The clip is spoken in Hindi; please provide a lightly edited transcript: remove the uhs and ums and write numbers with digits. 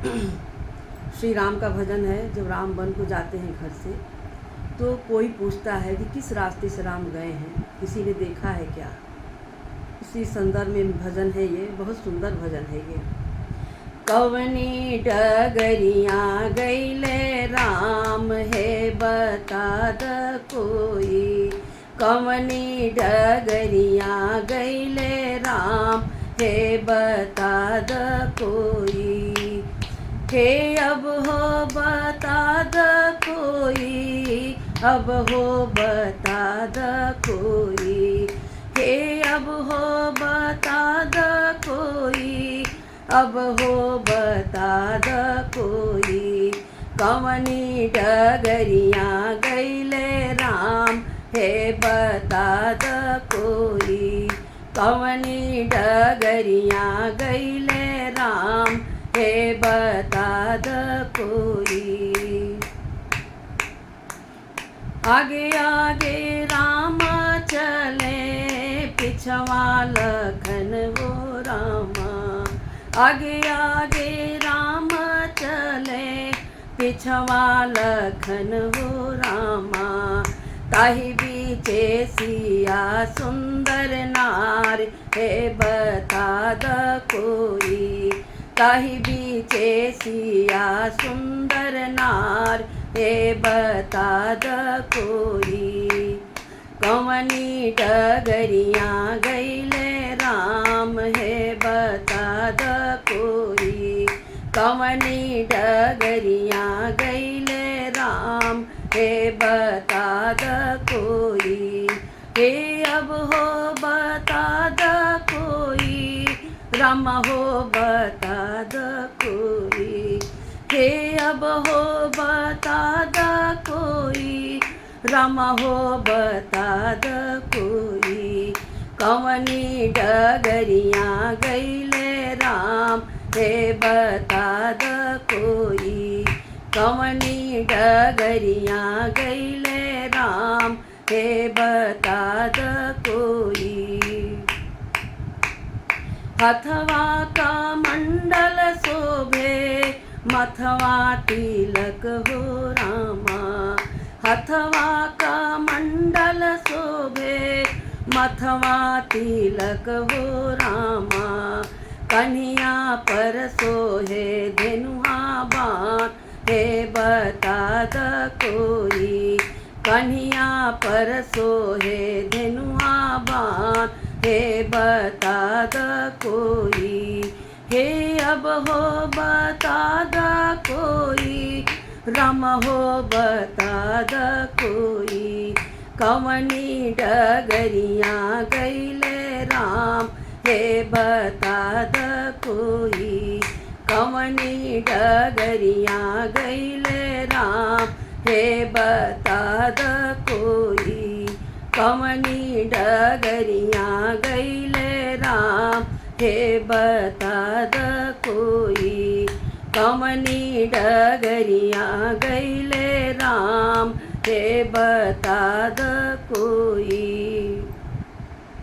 श्री राम का भजन है। जब राम वन को जाते हैं घर से, तो कोई पूछता है कि किस रास्ते से राम गए हैं, किसी ने देखा है क्या। इसी संदर्भ में भजन है ये, बहुत सुंदर भजन है ये। कवनी डगरिया गैले राम है बता द कोई, कवनी डगरिया गैले राम है बता द कोई, हे अब हो बता द कोई, अब हो बता द कोई, हे अब हो बता द कोई, अब हो बता द कोई, कवनी डगरिया गैले राम है बता द कोई, कवनी डगरिया गैले राम है बता द कोई। आगे आगे राम चले, पिछवा लखन वो रामा, आगे आगे राम चले, पिछवा लखन वो रामा, ताहि बीचे सिया सुंदर नार है बता द कोई, ताहि बीचे सिया सुंदर नार है बता द कोई, कवनी डगरिया गैले राम है बता द कोई, कवनी डगरिया गैले राम है बता द कोई, हे अब हो बता द कोई, राम हो बता द कोई, हे अब हो बता द कोई, राम हो बता द कोई, कवनी डगरिया गैले राम है बता द कोई, कवनी डगरिया गैले राम है बता द कोई, हथवा का मंडल शोभे, मथवा तिलक हो रामा, हथवा का मंडल शोभे, मथवा तिलक हो रामा, कन्हैया पर सोहे धेनुआ बाण है बता द कोई, कन्हैया पर सोहे धेनुआ बाण है बता द कोई, हे अब हो बता द कोई, राम हो बता द कोई, कवनी डगरिया गैले राम है बता द कोई, कवनी डगरिया गैले राम है बता द कोई, कवनी डगरिया गैले राम है बता द कोई, कवनी डगरिया गैले राम है बता द कोई।